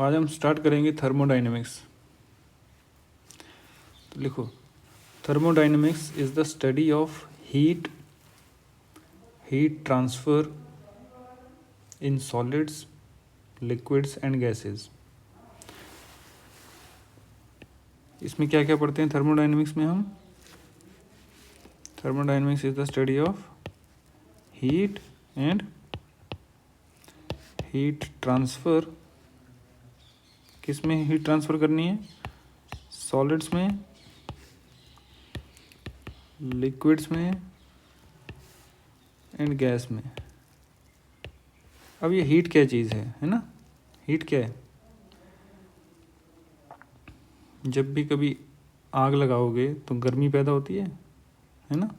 आज हम स्टार्ट करेंगे थर्मोडाइनमिक्स। तो लिखो, thermodynamics is the study of heat transfer in solids, liquids and gases. इसमें क्या क्या पढ़ते हैं थर्मोडाइनमिक्स में हम? Thermodynamics is the study of heat and heat transfer. किस में हीट ट्रांसफर करनी है? सॉलिड्स में, लिक्विड्स में एंड गैस में। अब ये हीट क्या चीज़ है ना? हीट क्या है? जब भी कभी आग लगाओगे तो गर्मी पैदा होती है ना?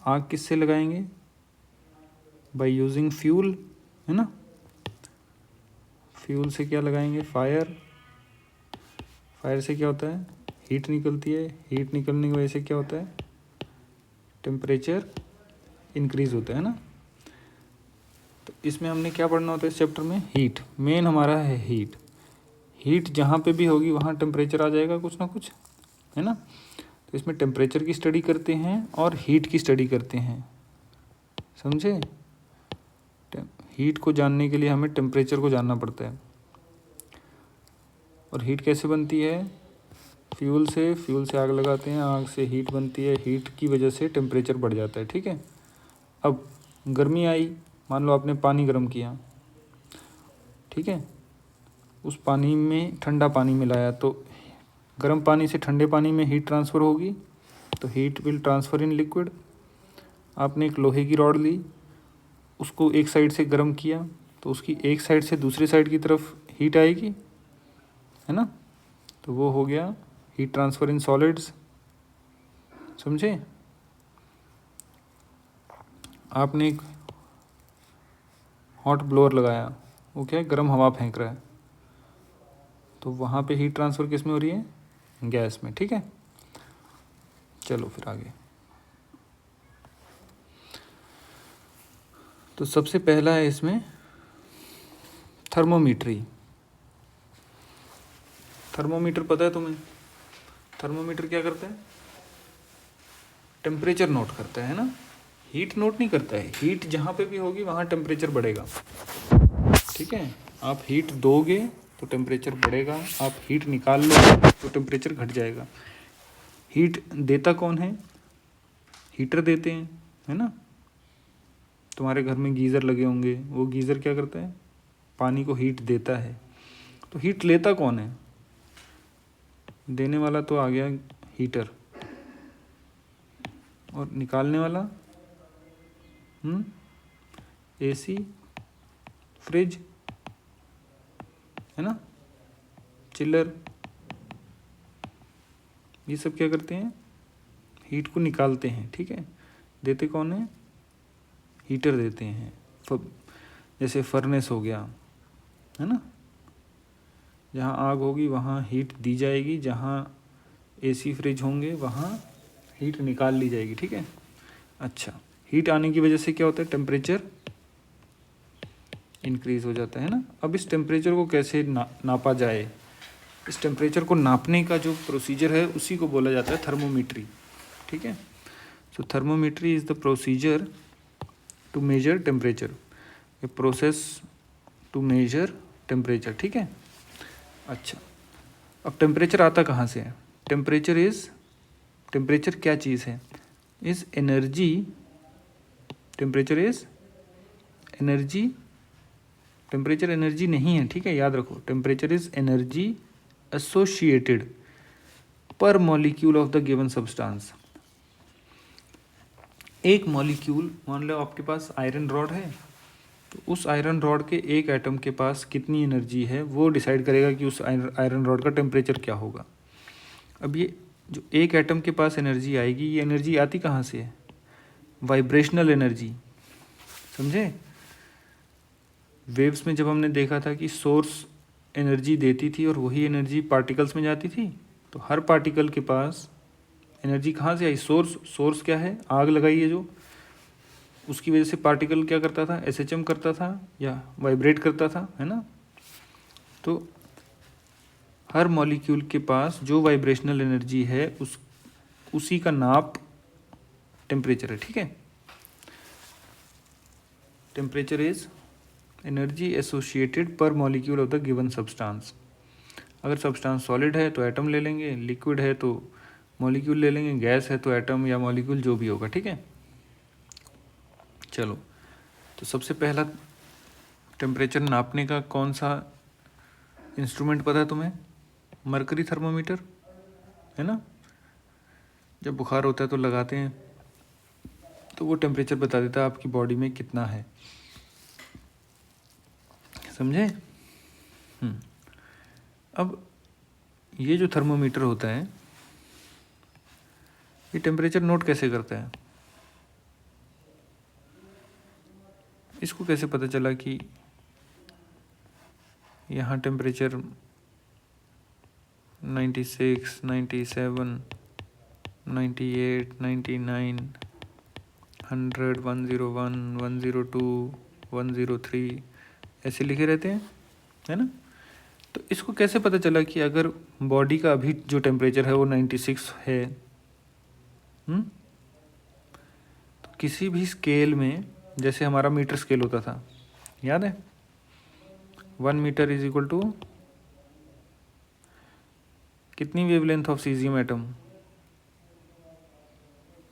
आग किससे लगाएंगे? बाय यूजिंग फ्यूल, है ना? फ्यूल से क्या लगाएंगे? फायर। फायर से क्या होता है? हीट निकलती है। हीट निकलने की वजह से क्या होता है? टेम्परेचर इंक्रीज होता है ना? तो इसमें हमने क्या पढ़ना होता है इस चैप्टर में? हीट। मेन हमारा है हीट। हीट जहाँ पे भी होगी वहाँ टेम्परेचर आ जाएगा कुछ ना कुछ, है ना? तो इसमें टेम्परेचर की स्टडी करते हैं और हीट की स्टडी करते हैं, समझे? हीट को जानने के लिए हमें टेम्परेचर को जानना पड़ता है। और हीट कैसे बनती है? फ्यूल से आग लगाते हैं, आग से हीट बनती है, हीट की वजह से टेम्परेचर बढ़ जाता है, ठीक है? अब गर्मी आई, मान लो आपने पानी गर्म किया, ठीक है? उस पानी में ठंडा पानी मिलाया तो गर्म पानी से ठंडे पानी में हीट ट्रांसफ़र होगी, तो heat will transfer in liquid. आपने एक लोहे की रॉड ली, उसको एक साइड से गर्म किया तो उसकी एक साइड से दूसरी साइड की तरफ हीट आएगी, है ना? तो वो हो गया हीट ट्रांसफ़र इन सॉलिड्स, समझे? आपने एक हॉट ब्लोअर लगाया, वो क्या है? गर्म हवा फेंक रहा है, तो वहाँ पे हीट ट्रांसफ़र किस में हो रही है? गैस में, ठीक है? चलो फिर आगे। तो सबसे पहला है इसमें थर्मोमीट्री। थर्मोमीटर पता है तुम्हें? थर्मोमीटर क्या करता है? टेम्परेचर नोट करता है ना? हीट नोट नहीं करता है। हीट जहाँ पे भी होगी वहाँ टेम्परेचर बढ़ेगा, ठीक है? आप हीट दोगे तो टेम्परेचर बढ़ेगा, आप हीट निकाल लो तो टेम्परेचर घट जाएगा। हीट देता कौन है? हीटर देते हैं, है ना? तुम्हारे घर में गीज़र लगे होंगे, वो गीज़र क्या करता है? पानी को हीट देता है। तो हीट लेता कौन है? देने वाला तो आ गया हीटर, और निकालने वाला एसी, फ्रिज, है ना? चिल्लर। ये सब क्या करते हैं? हीट को निकालते हैं, ठीक है? देते कौन है? हीटर देते हैं। जैसे फर्नेस हो गया, है ना? जहाँ आग होगी वहाँ हीट दी जाएगी, जहाँ एसी फ्रिज होंगे वहाँ हीट निकाल ली जाएगी, ठीक है? अच्छा, हीट आने की वजह से क्या होता है? टेम्परेचर इंक्रीज़ हो जाता है ना? अब इस टेम्परेचर को कैसे नापा जाए? इस टेम्परेचर को नापने का जो प्रोसीजर है उसी को बोला जाता है थर्मोमीट्री, ठीक है? So thermometry is the procedure to measure temperature, a process to measure temperature, ठीक है? अच्छा, अब टेम्परेचर आता कहाँ से है? टेम्परेचर क्या चीज़ है? Is energy. Temperature is energy. Temperature energy नहीं है, ठीक है? याद रखो, टेम्परेचर इज़ एनर्जी एसोसिएटेड पर molecule of the given substance. एक मॉलिक्यूल, मान लो आपके पास आयरन रॉड है, तो उस आयरन रॉड के एक एटम के पास कितनी एनर्जी है वो डिसाइड करेगा कि उस आयरन रॉड का टेम्परेचर क्या होगा। अब ये जो एक एटम के पास एनर्जी आएगी, ये एनर्जी आती कहाँ से है? वाइब्रेशनल एनर्जी, समझे? वेव्स में जब हमने देखा था कि सोर्स एनर्जी देती थी और वही एनर्जी पार्टिकल्स में जाती थी, तो हर पार्टिकल के पास एनर्जी कहाँ से आई? सोर्स क्या है? आग लगाई है जो, उसकी वजह से पार्टिकल क्या करता था? एसएचएम करता था या वाइब्रेट करता था, है ना? तो हर मॉलिक्यूल के पास जो वाइब्रेशनल एनर्जी है उसी का नाप टेम्परेचर है, ठीक है। टेम्परेचर इज एनर्जी एसोसिएटेड पर molecule of the given substance. अगर सब्सटेंस सॉलिड है तो एटम ले लेंगे, लिक्विड है तो मॉलिक्यूल ले लेंगे, गैस है तो एटम या मॉलिक्यूल जो भी होगा, ठीक है। चलो, तो सबसे पहला टेम्परेचर नापने का कौन सा इंस्ट्रूमेंट पता है तुम्हें? मरकरी थर्मोमीटर, है ना। जब बुखार होता है तो लगाते हैं, तो वो टेम्परेचर बता देता है आपकी बॉडी में कितना है, समझे। अब ये जो थर्मोमीटर होता है ये टेम्परेचर नोट कैसे करता है? इसको कैसे पता चला कि यहाँ टेम्परेचर 96, 97, 98, 99, 100, 101, 102, 103 ऐसे लिखे रहते हैं, है ना। तो इसको कैसे पता चला कि अगर बॉडी का अभी जो टेम्परेचर है वो 96 है? तो किसी भी स्केल में, जैसे हमारा मीटर स्केल होता था, याद है, 1 मीटर इज इक्वल टू कितनी वेवलेंथ ऑफ सीजियम एटम?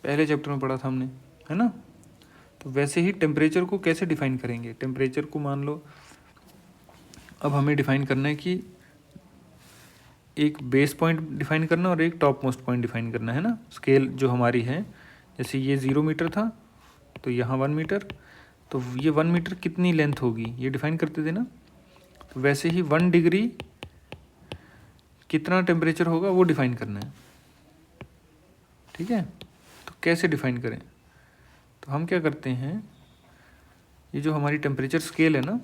पहले चैप्टर में पढ़ा था हमने, है ना। तो वैसे ही टेम्परेचर को कैसे डिफाइन करेंगे? टेम्परेचर को मान लो अब हमें डिफाइन करना है कि एक बेस पॉइंट डिफाइन करना और एक टॉप मोस्ट पॉइंट डिफाइन करना है ना। स्केल जो हमारी है, जैसे ये 0 मीटर था तो यहाँ 1 मीटर, तो ये 1 मीटर कितनी लेंथ होगी ये डिफाइन करते थे ना। तो वैसे ही 1 डिग्री कितना टेम्परेचर होगा वो डिफाइन करना है, ठीक है। तो कैसे डिफाइन करें? तो हम क्या करते हैं, ये जो हमारी टेम्परेचर स्केल है ना,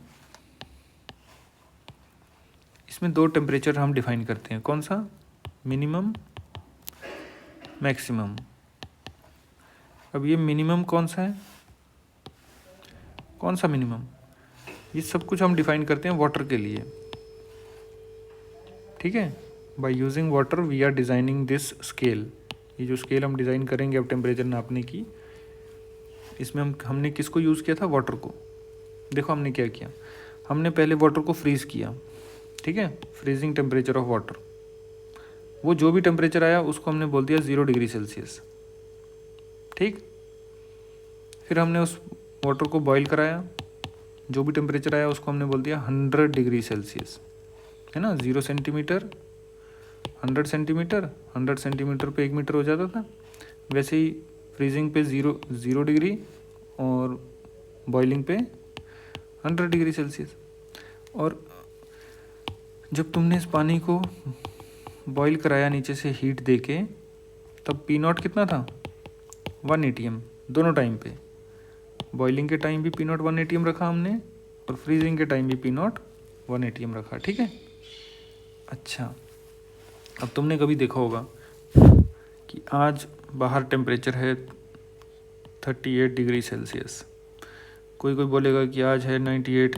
इसमें 2 टेम्परेचर हम डिफाइन करते हैं। कौन सा? Minimum, maximum. अब ये मिनिमम कौन सा है? कौन सा मिनिमम? ये सब कुछ हम डिफाइन करते हैं वाटर के लिए, ठीक है। By using water we are designing this scale. ये जो स्केल हम डिज़ाइन करेंगे अब टेम्परेचर नापने की, इसमें हमने किसको यूज़ किया था? वाटर को। देखो हमने क्या किया, हमने पहले वाटर को फ्रीज़ किया, ठीक है, फ्रीजिंग टेम्परेचर ऑफ वाटर। वो जो भी टेम्परेचर आया उसको हमने बोल दिया 0 डिग्री सेल्सियस, ठीक। फिर हमने उस वाटर को बॉईल कराया, जो भी टेम्परेचर आया उसको हमने बोल दिया 100 डिग्री सेल्सियस, है ना। 0 सेंटीमीटर 100 सेंटीमीटर, 100 सेंटीमीटर पे 1 मीटर हो जाता था। वैसे ही फ्रीजिंग पे 0 डिग्री और बॉइलिंग पे 100 डिग्री सेल्सियस। और जब तुमने इस पानी को बॉईल कराया नीचे से हीट देके, तब P0 कितना था? 1 atm दोनों टाइम पे। बॉइलिंग के टाइम भी P0 1 atm रखा हमने, और फ्रीजिंग के टाइम भी P0 1 atm रखा, ठीक है। अच्छा, अब तुमने कभी देखा होगा कि आज बाहर टेम्परेचर है 38 डिग्री सेल्सियस, कोई बोलेगा कि आज है 98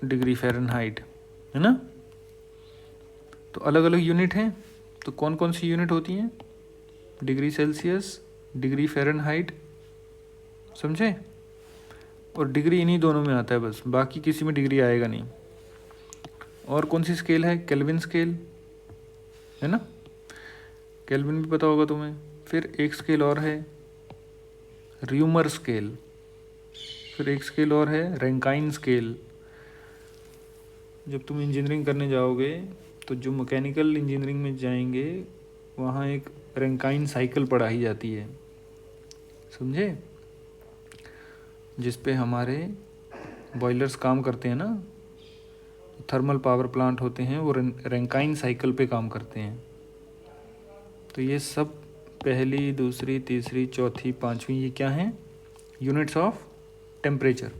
डिग्री फ़ारेनहाइट, है ना। तो अलग अलग यूनिट हैं, तो कौन कौन सी यूनिट होती हैं? डिग्री सेल्सियस, डिग्री फ़ारेनहाइट, समझे। और डिग्री इन्हीं दोनों में आता है बस, बाकी किसी में डिग्री आएगा नहीं। और कौन सी स्केल है? केल्विन स्केल, है ना। केल्विन भी पता होगा तुम्हें। फिर एक स्केल और है र्यूमर स्केल, फिर एक स्केल और है रैंकाइन स्केल। जब तुम इंजीनियरिंग करने जाओगे तो जो मैकेनिकल इंजीनियरिंग में जाएंगे वहाँ एक रैंकाइन साइकिल पढ़ाई जाती है, समझे, जिस पे हमारे बॉयलर्स काम करते हैं ना, थर्मल पावर प्लांट होते हैं, वो रैंकाइन साइकिल पे काम करते हैं। तो ये सब पहली, दूसरी, तीसरी, चौथी, पांचवी, ये क्या हैं? Units of temperature.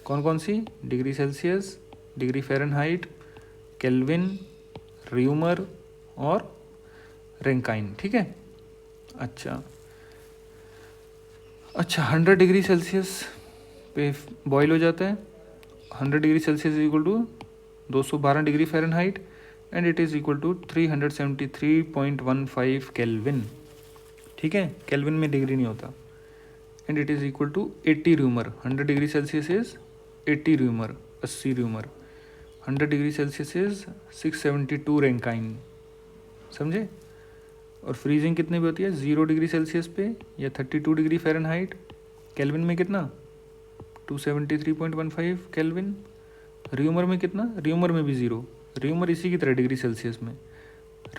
कौन कौन सी? Degree Celsius, degree Fahrenheit, Kelvin, Reaumur और रैंकाइन, ठीक है। अच्छा, 100 डिग्री सेल्सियस पे बॉयल हो जाता है। 100 degree Celsius equal to 212 degree Fahrenheit and it is equal to 373.15 kelvin. ठीक है, केल्विन में डिग्री नहीं होता। And it is equal to 80 Reaumur. 100 degree Celsius is 80 Reaumur, 80 Reaumur. 100 degree Celsius is 672 Rankine. समझे? और फ्रीजिंग कितने पे होती है? 0 डिग्री सेल्सियस पे या 32 डिग्री फ़ारेनहाइट। केल्विन में कितना? 273.15 केल्विन। र्यूमर में कितना? र्यूमर में भी 0। र्यूमर इसी की तरह डिग्री सेल्सियस में।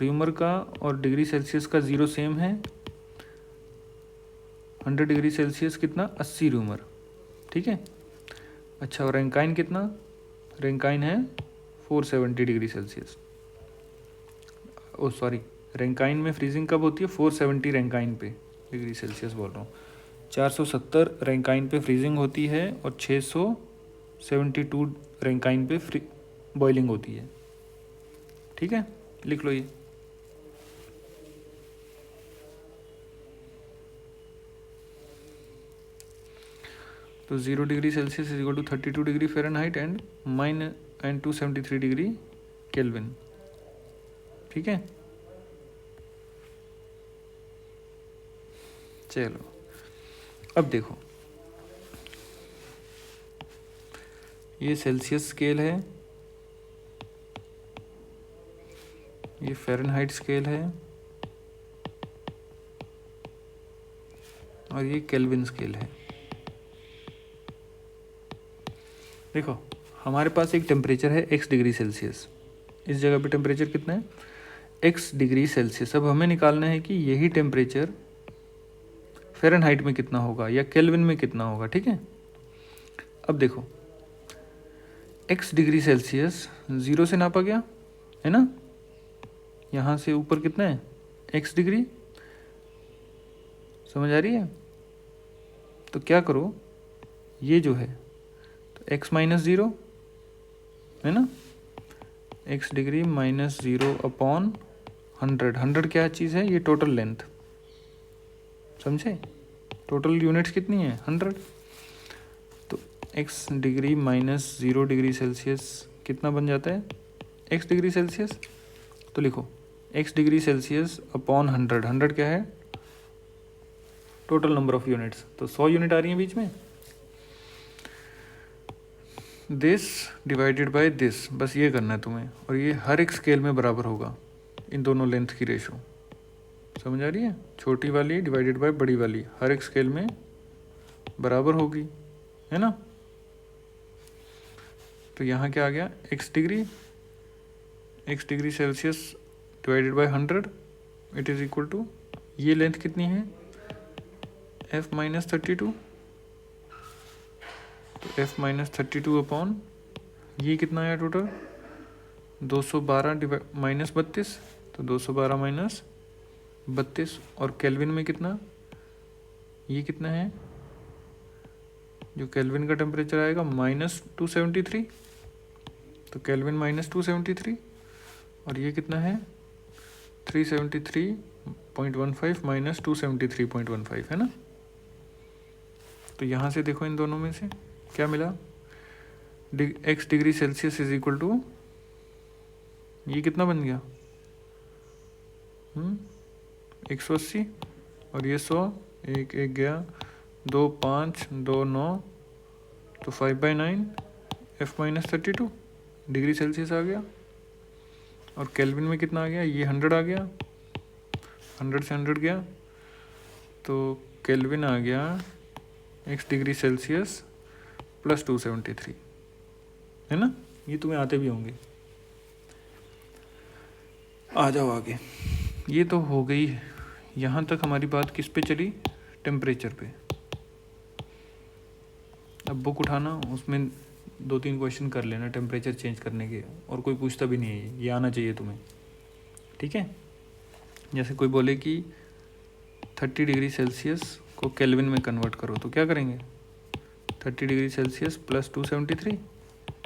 र्यूमर का और डिग्री सेल्सियस का 0 सेम है। 100 डिग्री सेल्सियस कितना? 80 र्यूमर। ठीक है। अच्छा, और रैंकाइन कितना? रैंकाइन है 470 डिग्री सेल्सियस। ओ सॉरी, रैंकाइन में फ्रीजिंग कब होती है? 470 रैंकाइन पे, डिग्री सेल्सियस बोल रहा हूँ। 470 रैंकाइन पे फ्रीजिंग होती है और 672 रैंकाइन पे बॉइलिंग होती है। ठीक है, लिख लो ये। तो 0 degree Celsius is equal to 32 degree Fahrenheit and 273 degree kelvin. ठीक है, चलो अब देखो, ये सेल्सियस स्केल है, ये फ़ारेनहाइट स्केल है और ये केल्विन स्केल है। देखो, हमारे पास एक टेम्परेचर है x डिग्री सेल्सियस। इस जगह पे टेम्परेचर कितना है? x degree Celsius. अब हमें निकालना है कि यही टेम्परेचर फ़ारेनहाइट में कितना होगा या केल्विन में कितना होगा। ठीक है, अब देखो, x डिग्री सेल्सियस 0 से नापा गया है ना। यहाँ से ऊपर कितना है? x degree. समझ आ रही है? तो क्या करो, ये जो है तो x माइनस 0 है ना, x डिग्री माइनस 0 अपॉन 100। 100 क्या चीज़ है? ये टोटल लेंथ। समझे? टोटल यूनिट्स कितनी है? 100। तो x degree minus 0 degree Celsius कितना बन जाता है? x degree Celsius. तो लिखो x डिग्री सेल्सियस अपॉन 100। 100 क्या है? Total number of units. तो 100 यूनिट आ रही है बीच में। दिस डिवाइडेड बाय दिस, बस ये करना है तुम्हें। और ये हर एक स्केल में बराबर होगा, इन दोनों लेंथ की रेशो। समझ आ रही है? छोटी वाली डिवाइडेड बाय बड़ी वाली हर एक स्केल में बराबर होगी, है ना। तो यहाँ क्या आ गया? x degree Celsius divided by 100 it is equal to, ये लेंथ कितनी है? f minus 32। तो f माइनस 32 अपॉन ये कितना आया टोटल? 212 माइनस 32। तो 212 माइनस 32। और केल्विन में कितना? ये कितना है जो केल्विन का टेम्परेचर आएगा? माइनस 273। तो केल्विन माइनस 273। और ये कितना है? 373.15 माइनस 273.15, है ना। तो यहाँ से देखो, इन दोनों में से क्या मिला? x degree Celsius is equal to, ये कितना बन गया? 180 और ये 100, 1 1 गया, 2 5 2 9, तो 5/9 f माइनस 32 डिग्री सेल्सियस आ गया। और केल्विन में कितना आ गया? ये 100 आ गया, 100 से 100 गया, तो केल्विन आ गया x डिग्री सेल्सियस प्लस 273, है ना। ये तुम्हें आते भी होंगे। आ जाओ आगे। ये तो हो गई, यहाँ तक हमारी बात किस पे चली? टेम्परेचर पे। अब बुक उठाना, उसमें 2-3 क्वेश्चन कर लेना टेम्परेचर चेंज करने के, और कोई पूछता भी नहीं है, ये आना चाहिए तुम्हें। ठीक है, जैसे कोई बोले कि 30 डिग्री सेल्सियस को केल्विन में कन्वर्ट करो, तो क्या करेंगे? 30 degree Celsius plus 273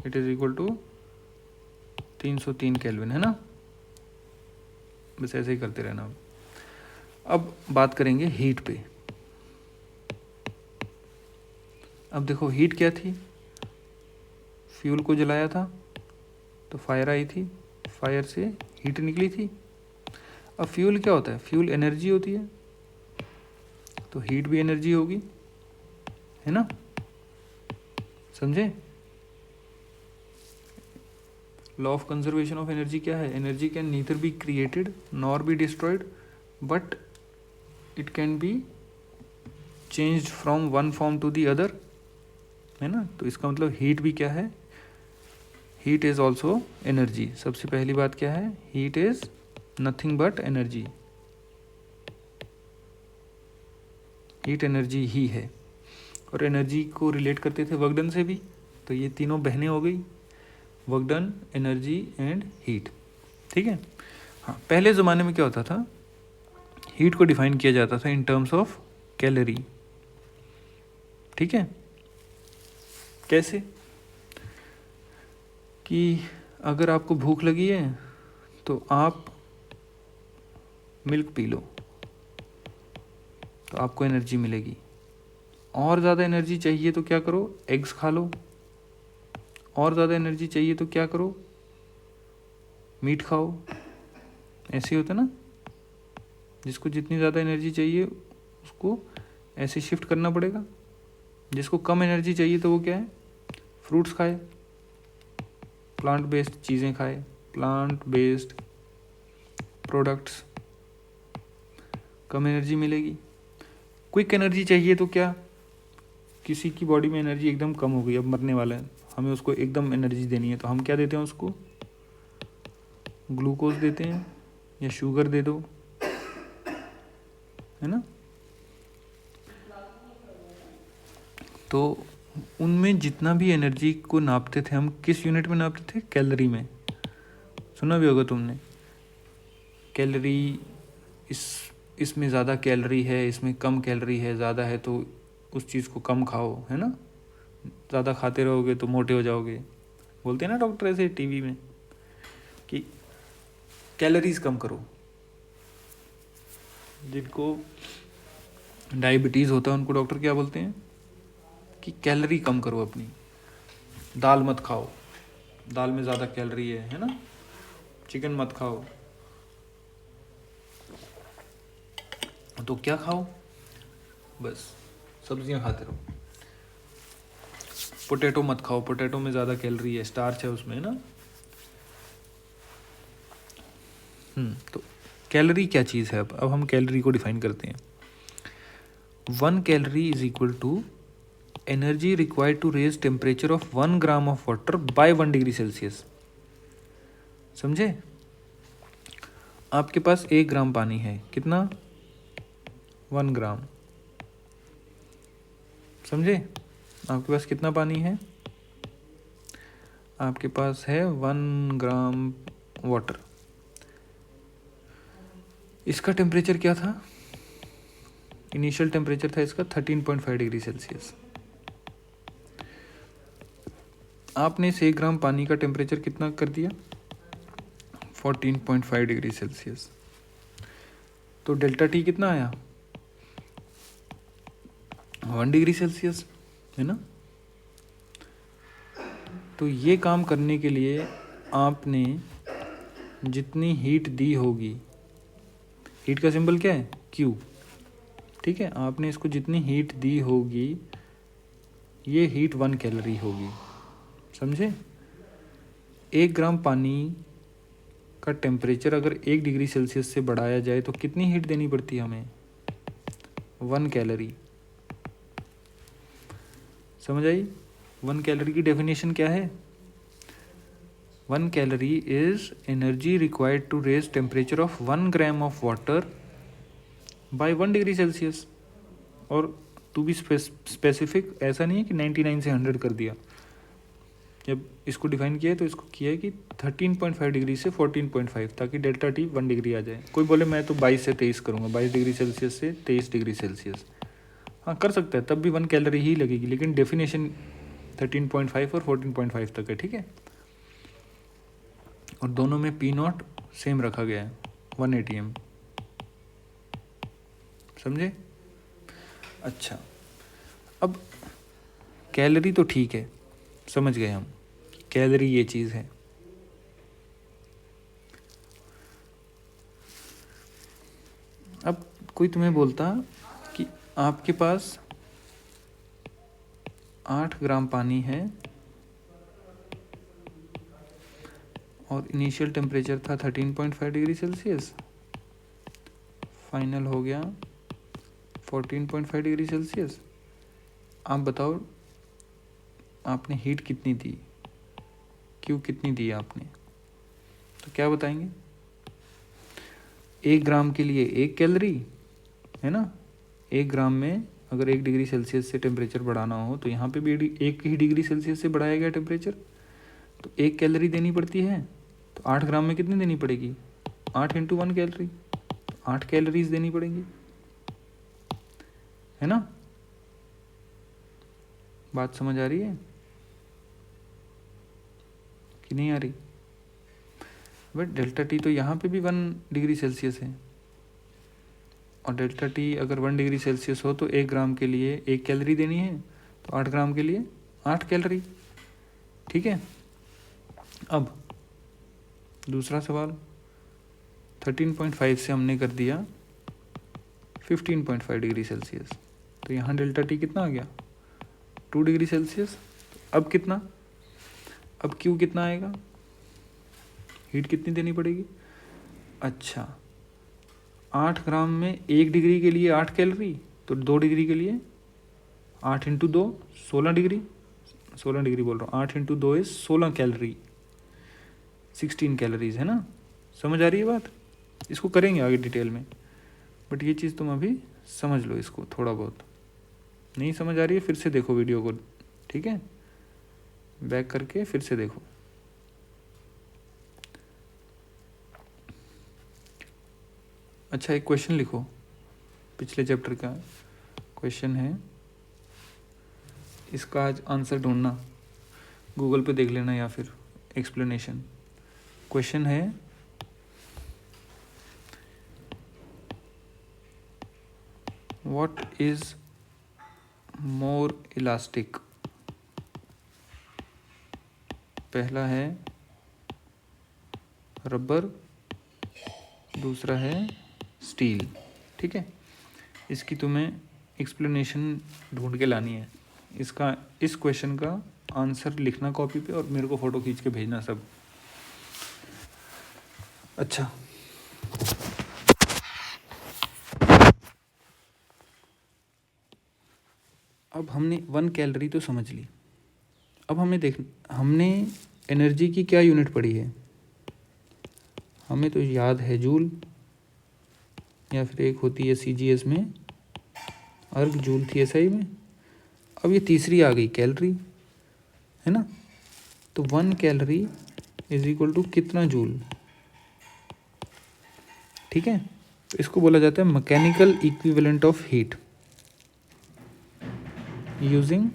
it is equal to 303 kelvin, है ना। बस ऐसे ही करते रहना। अब बात करेंगे हीट पे। अब देखो, हीट क्या थी? फ्यूल को जलाया था, तो फायर आई थी, फायर से हीट निकली थी। अब फ्यूल क्या होता है? फ्यूल एनर्जी होती है, तो हीट भी एनर्जी होगी, है ना? समझे? Law of conservation of energy क्या है? Energy can neither be created nor be destroyed, but it can be changed from one form to the other, है ना? तो इसका मतलब हीट भी क्या है? Heat is also energy. सबसे पहली बात क्या है? Heat is nothing but energy. Heat energy ही है। और एनर्जी को रिलेट करते थे वर्क डन से भी, तो ये तीनों बहनें हो गई, work done, energy and heat. ठीक है। हाँ, पहले ज़माने में क्या होता था? हीट को डिफाइन किया जाता था इन टर्म्स ऑफ कैलोरी। ठीक है। कैसे? कि अगर आपको भूख लगी है तो आप मिल्क पी लो, तो आपको एनर्जी मिलेगी। और ज़्यादा एनर्जी चाहिए तो क्या करो? एग्स खा लो। और ज़्यादा एनर्जी चाहिए तो क्या करो? मीट खाओ। ऐसे होता ना, जिसको जितनी ज़्यादा एनर्जी चाहिए उसको ऐसे शिफ्ट करना पड़ेगा। जिसको कम एनर्जी चाहिए तो वो क्या है? फ्रूट्स खाए, प्लांट बेस्ड चीज़ें खाए, प्लांट बेस्ड प्रोडक्ट्स, कम एनर्जी मिलेगी। क्विक एनर्जी चाहिए तो क्या? किसी की बॉडी में एनर्जी एकदम कम हो गई, अब मरने वाला है, हमें उसको एकदम एनर्जी देनी है, तो हम क्या देते हैं उसको? ग्लूकोज देते हैं या शुगर दे दो, है ना? तो उनमें जितना भी एनर्जी को नापते थे हम, किस यूनिट में नापते थे? कैलोरी में। सुना भी होगा तुमने, कैलोरी, इसमें ज़्यादा कैलोरी है, इसमें कम कैलोरी है, ज़्यादा है तो उस चीज़ को कम खाओ, है ना? ज़्यादा खाते रहोगे तो मोटे हो जाओगे, बोलते हैं ना डॉक्टर ऐसे टीवी में कि कैलोरीज कम करो। जिनको डायबिटीज़ होता है उनको डॉक्टर क्या बोलते हैं? कि कैलोरी कम करो अपनी, दाल मत खाओ, दाल में ज़्यादा कैलोरी है ना? चिकन मत खाओ, तो क्या खाओ? बस सब्जियां खाते रहो। पोटैटो मत खाओ, पोटैटो में ज़्यादा कैलोरी है, स्टार्च है उसमें, है ना? तो कैलोरी क्या चीज़ है? अब हम कैलोरी को डिफाइन करते हैं। 1 calorie is equal to energy required to raise temperature of 1 gram of water by 1 degree Celsius. समझे? आपके पास 1 ग्राम पानी है, कितना? 1 ग्राम। समझे? आपके पास कितना पानी है? आपके पास है 1 ग्राम वाटर। इसका टेम्परेचर क्या था? इनिशियल टेम्परेचर था इसका 13.5 डिग्री सेल्सियस। आपने इस 1 ग्राम पानी का टेम्परेचर कितना कर दिया? 14.5 डिग्री सेल्सियस। तो डेल्टा टी कितना आया? 1 डिग्री सेल्सियस, है ना? तो ये काम करने के लिए आपने जितनी हीट दी होगी, हीट का सिंबल क्या है? क्यू। ठीक है, आपने इसको जितनी हीट दी होगी, ये हीट 1 कैलोरी होगी। समझे? 1 ग्राम पानी का टेम्परेचर अगर 1 डिग्री सेल्सियस से बढ़ाया जाए तो कितनी हीट देनी पड़ती है हमें? 1 कैलोरी। समझ आई? 1 कैलोरी की डेफिनेशन क्या है? 1 calorie is energy required to raise temperature of 1 gram of water by 1 degree Celsius. और टू बी स्पेसिफिक, ऐसा नहीं है कि 99 से 100 कर दिया। जब इसको डिफाइन किया है तो इसको किया है कि 13.5 डिग्री से 14.5, ताकि डेल्टा टी 1 डिग्री आ जाए। कोई बोले मैं तो 22 से 23 करूँगा, 22 डिग्री सेल्सियस से 23 डिग्री सेल्सियस, हाँ कर सकता है, तब भी 1 कैलोरी ही लगेगी, लेकिन डेफिनेशन 13.5 और 14.5 तक है। ठीक है। और दोनों में पी नॉट सेम रखा गया है, 1 atm। समझे? अच्छा, अब कैलोरी तो ठीक है, समझ गए हम, कैलोरी ये चीज़ है। अब कोई तुम्हें बोलता कि आपके पास 8 ग्राम पानी है और इनिशियल टेम्परेचर था 13.5 डिग्री सेल्सियस, फाइनल हो गया 14.5 डिग्री सेल्सियस। आप बताओ आपने हीट कितनी दी, क्यू कितनी दी आपने? तो क्या बताएंगे? 1 ग्राम के लिए 1 कैलोरी है ना। 1 ग्राम में अगर 1 डिग्री सेल्सियस से टेम्परेचर बढ़ाना हो तो यहाँ पे भी 1 ही डिग्री सेल्सियस से बढ़ाया गया टेम्परेचर, तो 1 कैलोरी देनी पड़ती है। तो 8 ग्राम में कितनी देनी पड़ेगी? 8 इंटू 1 कैलोरी, 8 कैलोरीज देनी पड़ेंगी, है ना। बात समझ आ रही है कि नहीं आ रही? बट डेल्टा टी तो यहाँ पे भी 1 डिग्री सेल्सियस है, और डेल्टा टी अगर 1 डिग्री सेल्सियस हो तो 1 ग्राम के लिए 1 कैलोरी देनी है, तो 8 ग्राम के लिए 8 कैलोरी। ठीक है। अब दूसरा सवाल, 13.5 से हमने कर दिया 15.5 डिग्री सेल्सियस, तो यहाँ डेल्टा टी कितना आ गया? 2 डिग्री सेल्सियस। अब कितना? अब क्यू कितना आएगा? हीट कितनी देनी पड़ेगी? अच्छा, 8 ग्राम में 1 डिग्री के लिए 8 कैलोरी, तो 2 डिग्री के लिए 8 इंटू 2 16 डिग्री, 16 डिग्री बोल रहा हूँ, 8 इंटू 2 इज 16 कैलोरी, 16 कैलोरीज, है ना। समझ आ रही है बात? इसको करेंगे आगे डिटेल में, बट ये चीज़ तुम अभी समझ लो इसको थोड़ा बहुत। नहीं समझ आ रही है फिर से देखो वीडियो को, ठीक है, बैक करके फिर से देखो। अच्छा, एक क्वेश्चन लिखो, पिछले चैप्टर का क्वेश्चन है, इसका आज आंसर ढूंढना, गूगल पे देख लेना या फिर एक्सप्लेनेशन। क्वेश्चन है, व्हाट इज मोर इलास्टिक? पहला है रबर, दूसरा है स्टील। ठीक है, इसकी तुम्हें एक्सप्लेनेशन ढूंढ के लानी है। इसका, इस क्वेश्चन का आंसर लिखना कॉपी पे और मेरे को फ़ोटो खींच के भेजना सब। अच्छा, अब हमने 1 कैलोरी तो समझ ली। अब हमने एनर्जी की क्या यूनिट पढ़ी है? हमें तो याद है जूल, या फिर एक होती है सीजीएस में अर्ग जूल थी एसआई में। अब ये तीसरी आ गई कैलोरी, है ना। तो 1 कैलोरी इज इक्वल टू कितना जूल? ठीक है, तो इसको बोला जाता है mechanical equivalent of heat using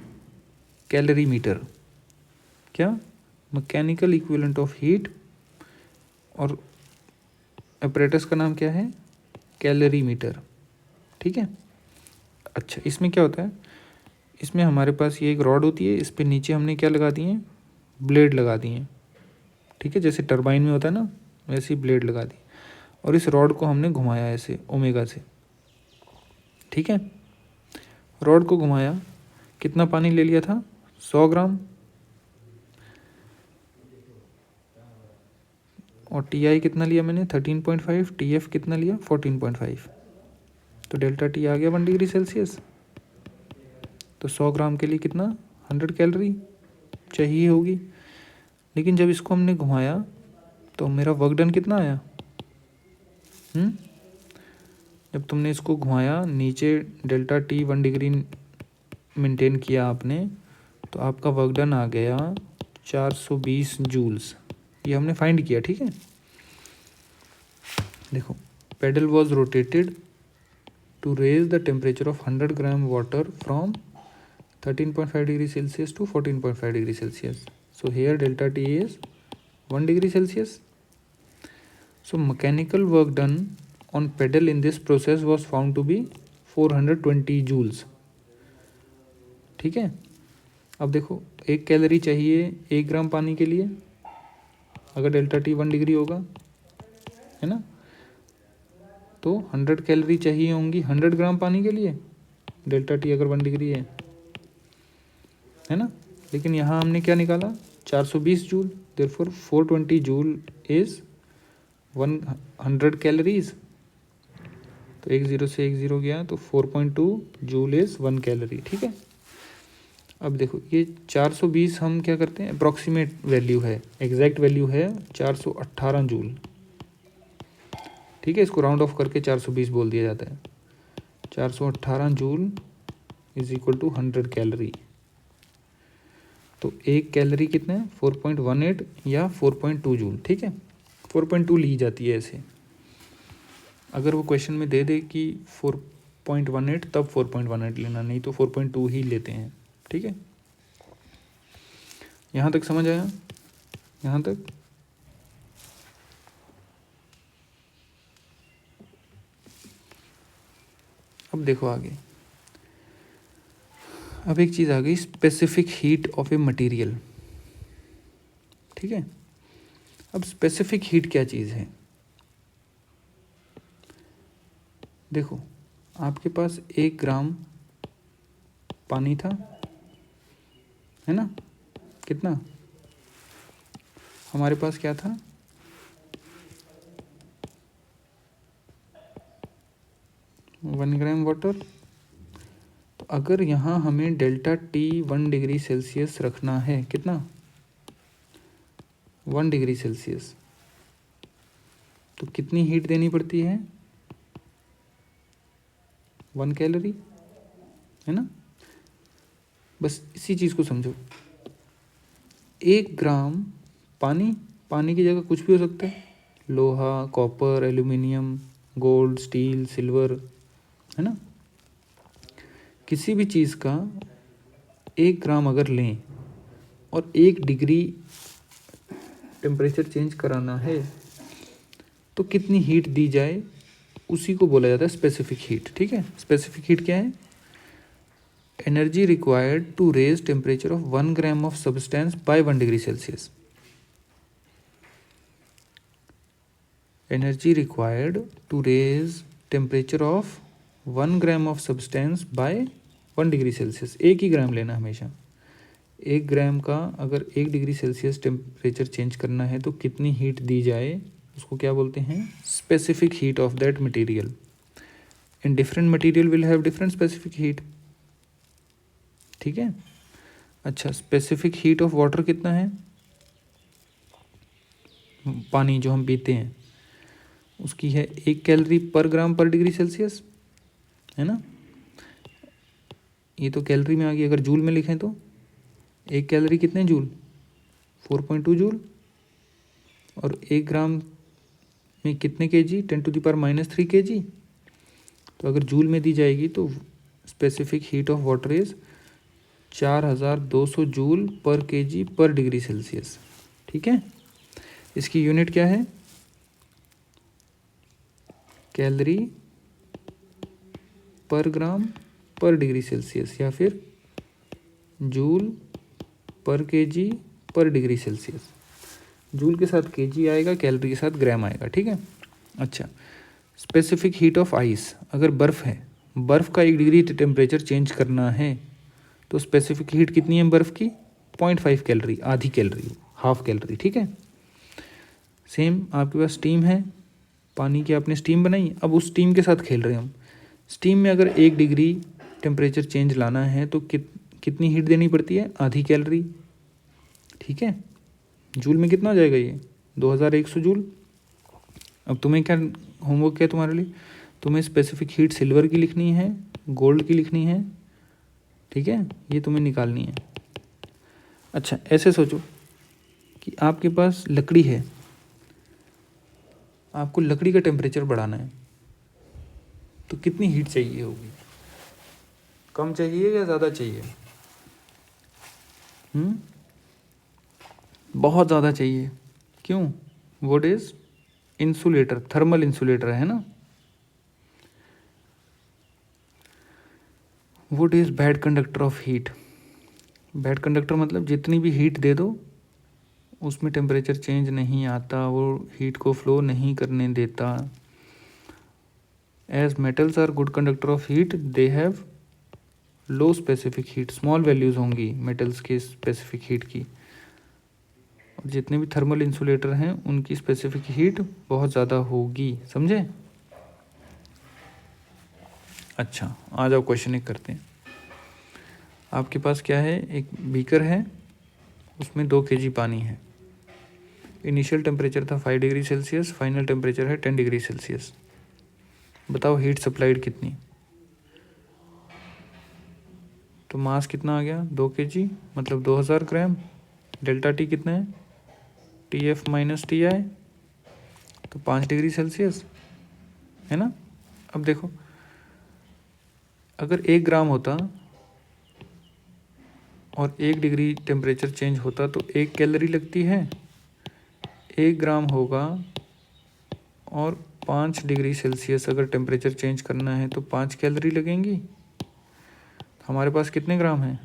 calorie meter. क्या? मैकेनिकल इक्विवेलेंट ऑफ हीट, और अपरेटस का नाम क्या है? Calorie meter. ठीक है। अच्छा, इसमें क्या होता है? इसमें हमारे पास ये एक रॉड होती है, इस पे नीचे हमने क्या लगा दिए हैं? ब्लेड लगा दिए हैं। ठीक है, जैसे टरबाइन में होता है ना, वैसे ही ब्लेड लगा दी, और इस रॉड को हमने घुमाया ऐसे ओमेगा से। ठीक है, रॉड को घुमाया, कितना पानी ले लिया था? 100 ग्राम, और टी कितना लिया मैंने? 13.5, टी कितना लिया? 14.5। तो डेल्टा टी आ गया 1 डिग्री सेल्सियस। तो 100 ग्राम के लिए कितना? 100 कैलोरी चाहिए होगी। लेकिन जब इसको हमने घुमाया तो मेरा वर्क डन कितना आया? जब तुमने इसको घुमाया, नीचे डेल्टा टी 1 डिग्री मेंटेन किया आपने, तो आपका वर्क डन आ गया 420 जूल्स। ये हमने फाइंड किया। ठीक है, देखो, pedal was rotated to raise the temperature of 100 gram water from 13.5 degree Celsius to 14.5 degree Celsius. So here delta T is 1 degree Celsius. So mechanical work done on pedal in this process was found to be 420 joules. ठीक है, अब देखो 1 calorie चाहिए 1 ग्राम पानी के लिए, अगर delta T 1 degree होगा, है ना। तो 100 कैलोरी चाहिए होंगी 100 ग्राम पानी के लिए, डेल्टा टी अगर 1 डिग्री है ना। लेकिन यहाँ हमने क्या निकाला 420 joule, therefore 420 joule is 100 calories. तो 1 0 से 1 0 गया तो 4.2 जूल इज़ 1 कैलोरी। ठीक है, अब देखो ये 420 हम क्या करते हैं, अप्रॉक्सीमेट वैल्यू है, एग्जैक्ट वैल्यू है 418 जूल। ठीक है, इसको राउंड ऑफ करके 420 बोल दिया जाता है। 418 joule is equal to 100 calorie. तो एक कैलोरी कितना है 4.18 या 4.2 जूल। ठीक है, 4.2 ली जाती है ऐसे। अगर वो क्वेश्चन में दे दे कि 4.18 तब 4.18 लेना, नहीं तो 4.2 ही लेते हैं। ठीक है, यहाँ तक समझ आया? यहाँ तक अब देखो आगे। अब एक चीज़ आ गई, specific heat of a material. ठीक है, अब स्पेसिफिक हीट क्या चीज़ है? देखो आपके पास 1 ग्राम पानी था, है ना, कितना हमारे पास क्या था 1 ग्राम वाटर। तो अगर यहाँ हमें डेल्टा टी 1 डिग्री सेल्सियस रखना है, कितना 1 डिग्री सेल्सियस, तो कितनी हीट देनी पड़ती है 1 कैलोरी, है ना। बस इसी चीज़ को समझो। 1 ग्राम पानी, पानी की जगह कुछ भी हो सकता है, लोहा, copper, aluminium, gold, steel, silver, है ना। किसी भी चीज़ का 1 ग्राम अगर लें और 1 डिग्री टेम्परेचर चेंज कराना है तो कितनी हीट दी जाए, उसी को बोला जाता है स्पेसिफिक हीट। ठीक है, स्पेसिफिक हीट क्या है? Energy required to raise temperature of 1 gram of substance by 1 degree Celsius. Energy required to raise temperature of 1 gram of substance by 1 degree Celsius. एक ही ग्राम लेना हमेशा। 1 ग्राम का अगर 1 डिग्री सेल्सियस टेम्परेचर चेंज करना है तो कितनी हीट दी जाए, उसको क्या बोलते हैं? Specific heat of that material. And different material will have different specific heat. ठीक है, अच्छा, स्पेसिफिक हीट ऑफ वाटर कितना है? पानी जो हम पीते हैं उसकी है 1 कैलोरी पर ग्राम पर डिग्री सेल्सियस, है ना। ये तो कैलोरी में आ गई। अगर जूल में लिखें तो 1 कैलोरी कितने जूल? 4.2 जूल। और 1 ग्राम में कितने केजी? 10⁻³ kg। तो अगर जूल में दी जाएगी तो specific heat of water is 4200 joule पर केजी पर डिग्री सेल्सियस। ठीक है, इसकी यूनिट क्या है? कैलोरी पर ग्राम पर डिग्री सेल्सियस, या फिर जूल पर केजी पर डिग्री सेल्सियस। जूल के साथ केजी आएगा, कैलोरी के साथ ग्राम आएगा। ठीक है, अच्छा, स्पेसिफिक हीट ऑफ आइस। अगर बर्फ़ है, बर्फ़ का 1 डिग्री टेम्परेचर चेंज करना है तो स्पेसिफिक हीट कितनी है बर्फ़ की? 0.5 कैलोरी, आधी कैलोरी, हाफ कैलोरी। ठीक है, सेम आपके पास स्टीम है, पानी की आपने स्टीम बनाई, अब उस स्टीम के साथ खेल रहे हैं हम। स्टीम में अगर 1 डिग्री टेम्परेचर चेंज लाना है तो कितनी हीट देनी पड़ती है? आधी कैलोरी। ठीक है, जूल में कितना हो जाएगा ये? 2100 जूल। अब तुम्हें क्या होमवर्क क्या है तुम्हारे लिए? तुम्हें स्पेसिफिक हीट सिल्वर की लिखनी है, गोल्ड की लिखनी है। ठीक है, ये तुम्हें निकालनी है। अच्छा, ऐसे सोचो कि आपके पास लकड़ी है, आपको लकड़ी का टेम्परेचर बढ़ाना है तो कितनी हीट चाहिए होगी? कम चाहिए या ज़्यादा चाहिए? बहुत ज़्यादा चाहिए। क्यों? Would is insulator, thermal insulator है ना। Would is bad conductor of heat. Bad conductor मतलब जितनी भी हीट दे दो उसमें टेम्परेचर चेंज नहीं आता, वो हीट को फ्लो नहीं करने देता। As metals are good conductor of heat they have low specific heat, small values होंगी मेटल्स के स्पेसिफिक हीट की, और जितने भी थर्मल इंसुलेटर हैं उनकी स्पेसिफिक हीट बहुत ज़्यादा होगी। समझे? अच्छा, आ जाओ क्वेश्चन एक करते हैं। आपके पास क्या है, एक बीकर है, उसमें 2 kg पानी है। इनिशियल टेम्परेचर था 5 डिग्री सेल्सियस, फाइनल टेम्परेचर है 10 डिग्री सेल्सियस। बताओ हीट सप्लाइड कितनी? तो मास कितना आ गया, 2 kg, मतलब 2000 ग्राम। डेल्टा टी कितना है, T F minus T I, तो 5 डिग्री सेल्सियस, है ना। अब देखो, अगर 1 ग्राम होता और 1 डिग्री टेम्परेचर चेंज होता तो 1 कैलोरी लगती है। 1 ग्राम होगा और 5 डिग्री सेल्सियस अगर टेम्परेचर चेंज करना है तो 5 कैलोरी लगेंगी। हमारे पास कितने ग्राम हैं,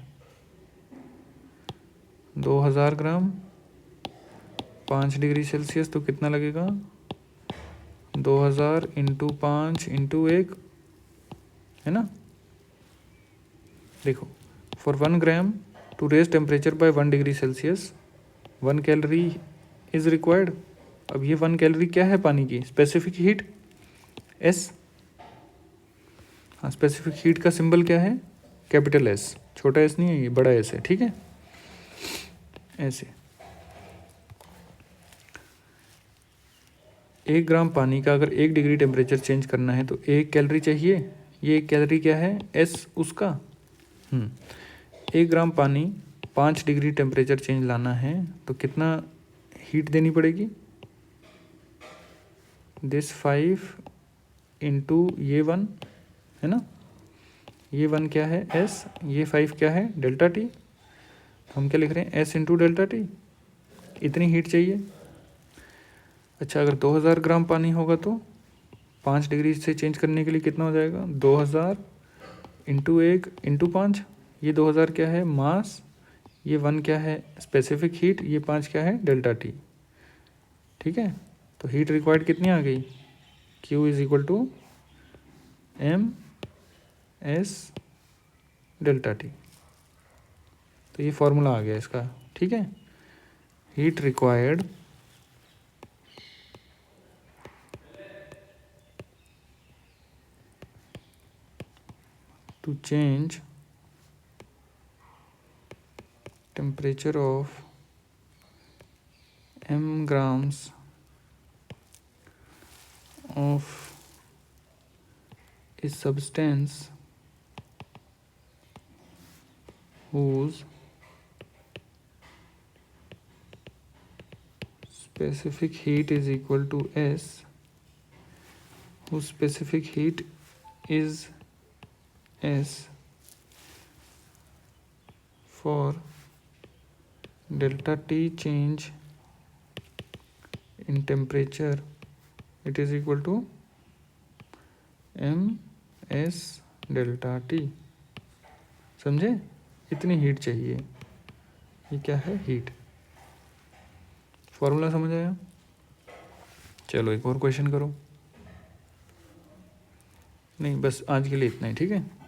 2000 ग्राम, 5 डिग्री सेल्सियस, तो कितना लगेगा, 2000 इंटू 5 इंटू 1, है ना। देखो, for 1 gram to raise temperature by 1 degree Celsius 1 calorie is required. अब ये 1 कैलोरी क्या है, पानी की स्पेसिफिक हीट एस। हाँ, स्पेसिफिक हीट का सिंबल क्या है, कैपिटल एस, छोटा एस नहीं है, ये बड़ा एस है, ठीक है। ऐसे 1 ग्राम पानी का अगर 1 डिग्री टेम्परेचर चेंज करना है तो 1 कैलोरी चाहिए। ये 1 कैलोरी क्या है, एस उसका। 1 ग्राम पानी 5 डिग्री टेम्परेचर चेंज लाना है तो कितना हीट देनी पड़ेगी, दिस 5 इंटू ये 1, है ना। ये 1 क्या है, एस, ये 5 क्या है, डेल्टा टी। हम क्या लिख रहे हैं, एस इंटू डेल्टा टी, इतनी हीट चाहिए। अच्छा, अगर 2000 ग्राम पानी होगा तो 5 डिग्री से चेंज करने के लिए कितना हो जाएगा, 2000 इंटू 1 इंटू 5। ये 2000 क्या है, मास, ये 1 क्या है, स्पेसिफिक हीट, ये 5 क्या है, डेल्टा टी। ठीक है, तो हीट रिक्वायर्ड कितनी आ गई, Q is equal to M S delta T. तो ये फॉर्मूला आ गया इसका, ठीक है। Heat required to change temperature of m grams of a substance whose specific heat is equal to S, whose specific heat is S for delta T change in temperature, it is equal to m s delta T. समझे, इतनी heat चाहिए। ये क्या है, heat. Formula समझ आया। चलो एक और क्वेश्चन करो। नहीं, बस आज के लिए इतना ही, ठीक है।